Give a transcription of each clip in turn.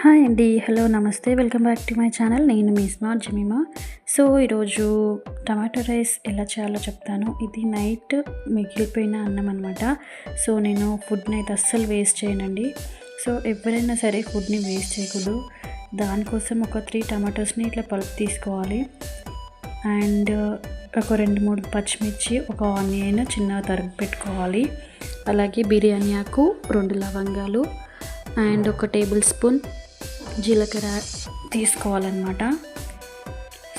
Hi అండి. Hello, నమస్తే. Welcome back to my channel. నేను మీ స్మార్ట్ జమీమా. సో ఈరోజు టమాటో రైస్ ఎలా చేయాలో చెప్తాను. ఇది నైట్ మిగిలిపోయిన అన్నం అనమాట. సో నేను ఫుడ్ని అయితే అస్సలు వేస్ట్ చేయనండి. సో ఎవరైనా సరే ఫుడ్ని వేస్ట్ చేయకూడదు. దానికోసం ఒక 3 టమాటోస్ని ఇట్లా పలుపు తీసుకోవాలి. అండ్ ఒక 2-3 పచ్చిమిర్చి, ఒక ఆనియన్ చిన్నగా తరిగి పెట్టుకోవాలి. అలాగే బిర్యానీ ఆకు, 2 లవంగాలు అండ్ ఒక టేబుల్ స్పూన్ జీలకర్ర తీసుకోవాలన్నమాట.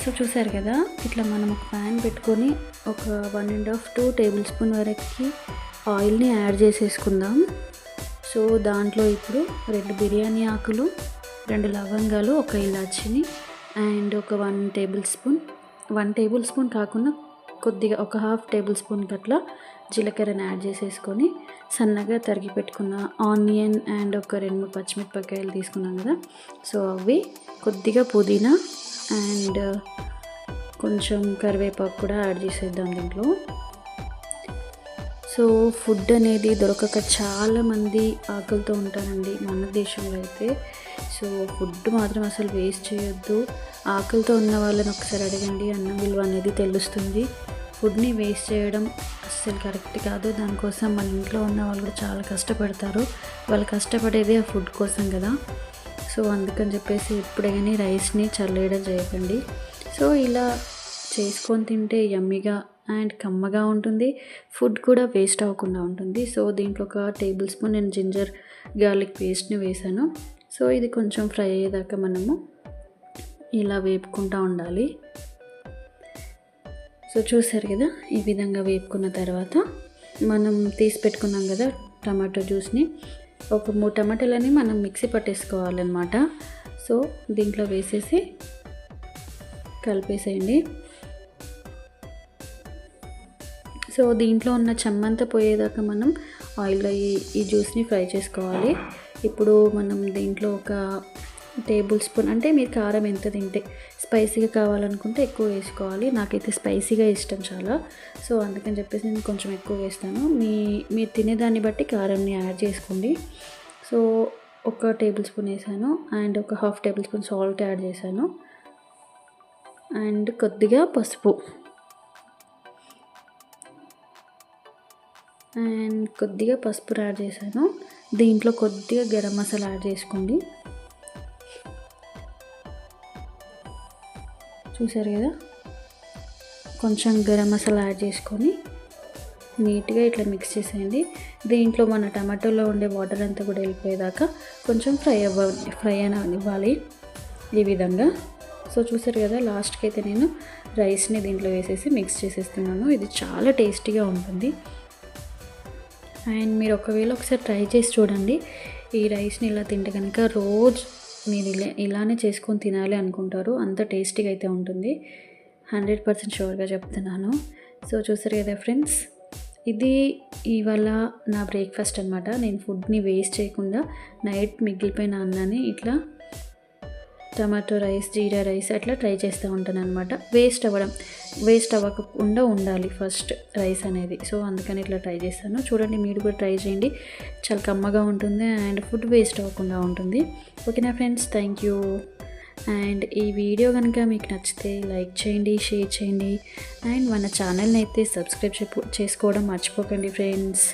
సో చూసారు కదా, ఇట్లా మనం ఒక ప్యాన్ పెట్టుకొని ఒక 1.5-2 టేబుల్ స్పూన్ వరకు ఆయిల్ని యాడ్ చేసేసుకుందాం. సో దాంట్లో ఇప్పుడు 2 బిర్యానీ ఆకులు, 2 లవంగాలు, ఒక ఇలాచిని అండ్ ఒక 1 టేబుల్ స్పూన్ కాకుండా కొద్దిగా ఒక 1/2 టేబుల్ స్పూన్ అట్లా జీలకర్రని యాడ్ చేసేసుకొని సన్నగా తరిగి పెట్టుకున్న ఆనియన్ అండ్ ఒక 2-3 పచ్చిమిరపకాయలు తీసుకున్నాం కదా. సో అవి కొద్దిగా పుదీనా అండ్ కొంచెం కరివేపాకు కూడా యాడ్ చేసేద్దాం దీంట్లో. సో ఫుడ్ అనేది దొరకక చాలామంది ఆకలితో ఉంటారండి మన దేశంలో అయితే. సో ఫుడ్ మాత్రం అసలు వేస్ట్ చేయొద్దు. ఆకలితో ఉన్న వాళ్ళని ఒకసారి అడగండి, అన్నం విలువ అనేది తెలుస్తుంది. ఫుడ్ని వేస్ట్ చేయడం అస్సలు కరెక్ట్ కాదు. దానికోసం మన ఇంట్లో ఉన్న వాళ్ళు కూడా చాలా కష్టపడతారు. వాళ్ళు కష్టపడేది ఆ ఫుడ్ కోసం కదా. సో అందుకని చెప్పేసి ఎప్పుడే కానీ రైస్ని చల్లేయడం చేయకండి. సో ఇలా చేసుకొని తింటే యమ్మీగా అండ్ కమ్మగా ఉంటుంది. ఫుడ్ కూడా వేస్ట్ అవ్వకుండా ఉంటుంది. సో దీంట్లో ఒక టేబుల్ స్పూన్ నేను జింజర్ గార్లిక్ పేస్ట్ని వేసాను. సో ఇది కొంచెం ఫ్రై అయ్యేదాకా మనము ఇలా వేపుకుంటూ ఉండాలి. సో చూసారు కదా, ఈ విధంగా వేపుకున్న తర్వాత మనం తీసి పెట్టుకున్నాం కదా టమాటో జ్యూస్ని, ఒక 3 టమాటాలని మనం మిక్సీ పట్టేసుకోవాలన్నమాట. సో దీంట్లో వేసేసి కలిపేసేయండి. సో దీంట్లో ఉన్న చెమ్మంతా పోయేదాకా మనం ఆయిల్లో ఈ జ్యూస్ని ఫ్రై చేసుకోవాలి. ఇప్పుడు మనం దీంట్లో ఒక టేబుల్ స్పూన్, అంటే మీరు కారం ఎంత తింటే, స్పైసీగా కావాలనుకుంటే ఎక్కువ వేసుకోవాలి. నాకైతే స్పైసీగా ఇష్టం చాలా. సో అందుకని చెప్పేసి నేను కొంచెం ఎక్కువ వేస్తాను. మీరు తినేదాన్ని బట్టి కారాన్ని యాడ్ చేసుకోండి. సో ఒక టేబుల్ స్పూన్ వేసాను అండ్ ఒక 1/2 టేబుల్ స్పూన్ సాల్ట్ యాడ్ చేశాను అండ్ కొద్దిగా పసుపు యాడ్ చేశాను. దీంట్లో కొద్దిగా గరం మసాలా యాడ్ చేసుకోండి. చూసారు కదా, కొంచెం గరం మసాలా యాడ్ చేసుకొని నీట్గా ఇట్లా మిక్స్ చేసేయండి. దీంట్లో మన టమాటోలో ఉండే వాటర్ అంతా కూడా వెళ్ళిపోయేదాకా కొంచెం ఫ్రై అనివ్వాలి ఈ విధంగా. సో చూసారు కదా, లాస్ట్కి అయితే నేను రైస్ని దీంట్లో వేసేసి మిక్స్ చేసేస్తున్నాను. ఇది చాలా టేస్టీగా ఉంటుంది. అండ్ మీరు ఒకసారి ట్రై చేసి చూడండి. ఈ రైస్ని ఇలా తింటే కనుక రోజు మీరు ఇలానే చేసుకొని తినాలి అనుకుంటారు. అంత టేస్టీగా అయితే ఉంటుంది. 100% షూర్గా చెప్తున్నాను. సో చూసారు కదా ఫ్రెండ్స్, ఇది ఇవాళ నా బ్రేక్ఫాస్ట్ అనమాట. నేను ఫుడ్ని వేస్ట్ చేయకుండా నైట్ మిగిలిపోయిన అన్నాన్ని ఇట్లా టమాటో రైస్, జీరా రైస్ అట్లా ట్రై చేస్తూ ఉంటాను అనమాట. వేస్ట్ అవ్వకుండా ఉండాలి ఫస్ట్ రైస్ అనేది. సో అందుకని ఇట్లా ట్రై చేస్తాను. చూడండి, మీరు కూడా ట్రై చేయండి. చాలా కమ్మగా ఉంటుంది అండ్ ఫుడ్ వేస్ట్ అవ్వకుండా ఉంటుంది. ఓకేనా ఫ్రెండ్స్, థ్యాంక్ యూ. అండ్ ఈ వీడియో కనుక మీకు నచ్చితే లైక్ చేయండి, షేర్ చేయండి అండ్ మన ఛానల్ని అయితే సబ్స్క్రైబ్ చేసుకోవడం మర్చిపోకండి ఫ్రెండ్స్.